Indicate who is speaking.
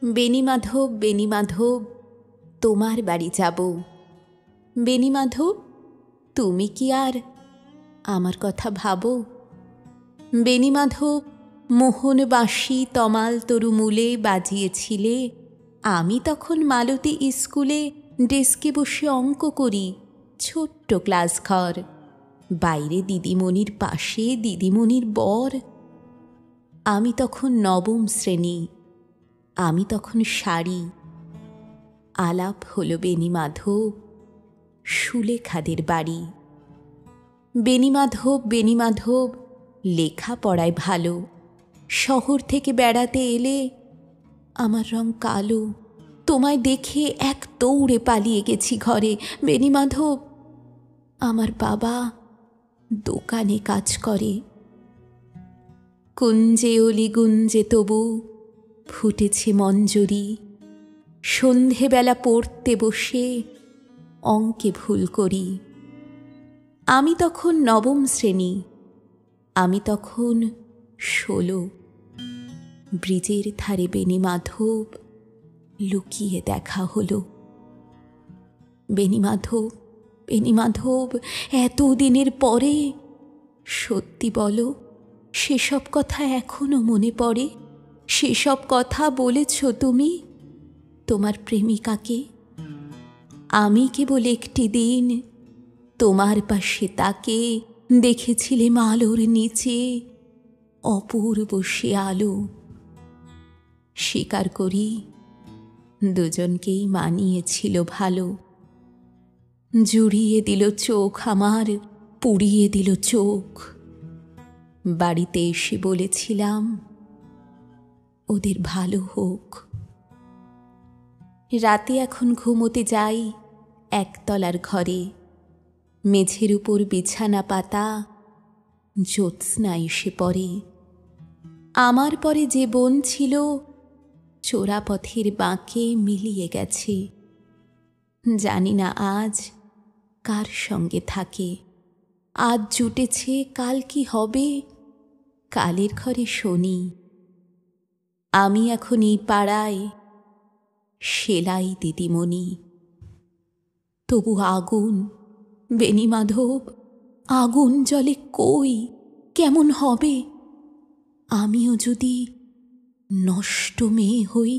Speaker 1: বেণীমাধব, বেণীমাধব, তোমার বাড়ি যাব। বেণীমাধব, তুমি কি আর আমার কথা ভাবো? বেণীমাধব, মোহন বাঁশি তমাল তরুমূলে বাজিয়েছিলে, আমি তখন মালতী স্কুলে ডেস্কে বসে অঙ্ক করি, ছোট্ট ক্লাস ঘর, বাইরে দিদিমণির পাশে দিদিমণির বর। আমি তখন নবম শ্রেণী, আমি তখন শাড়ি। আলাপ হলো বেণীমাধব, সুলেখাদের বাড়ি। বেণীমাধব, বেণীমাধব, লেখাপড়ায় ভালো, শহর থেকে বেড়াতে এলে আমার রং কালো, তোমায় দেখে এক দৌড়ে পালিয়ে গেছি ঘরে। বেণীমাধব, আমার বাবা দোকানে কাজ করে। কুঞ্জে অলি গুঞ্জে তবু ফুটেছে মঞ্জরি, সন্ধেবেলা পড়তে বসে অঙ্কে ভুল করি। আমি তখন নবম শ্রেণী, আমি তখন 16। ব্রিজের ধারে বেণীমাধব লুকিয়ে দেখা হলো। বেণীমাধব, বেণীমাধব, এতদিনের পরে সত্যি বলো, সেসব কথা এখনো মনে পড়ে? সেসব কথা বলেছ তুমি তোমার প্রেমিকাকে? আমি কেবল একটি দিন তোমার পাশে তাকে দেখেছিলেম আলোর নিচে, অপূর্ব সে আলো। স্বীকার করি, দুজনকেই মানিয়েছিল ভালো। জুড়িয়ে দিল চোখ আমার, পুড়িয়ে দিল চোখ। বাড়িতে এসে বলেছিলাম ওদের ভালো হোক। রাতে এখন ঘুমোতে যাই একতলার ঘরে, মেঝের উপর বিছানা পাতা, জ্যোৎস্না এসে পড়ে। আমার পরে যে বোন ছিল চোরাপথের বাঁকে মিলিয়ে গেছে, জানি না আজ কার সঙ্গে থাকে। আজ জুটেছে, কাল কি হবে কালের ঘরে শনি। আমি এখন এই পাড়ায় সেলাই দিদিমণি। তবু আগুন, বেণীমাধব, আগুন জলে কই, কেমন হবে আমিও যদি নষ্ট মেয়ে হই?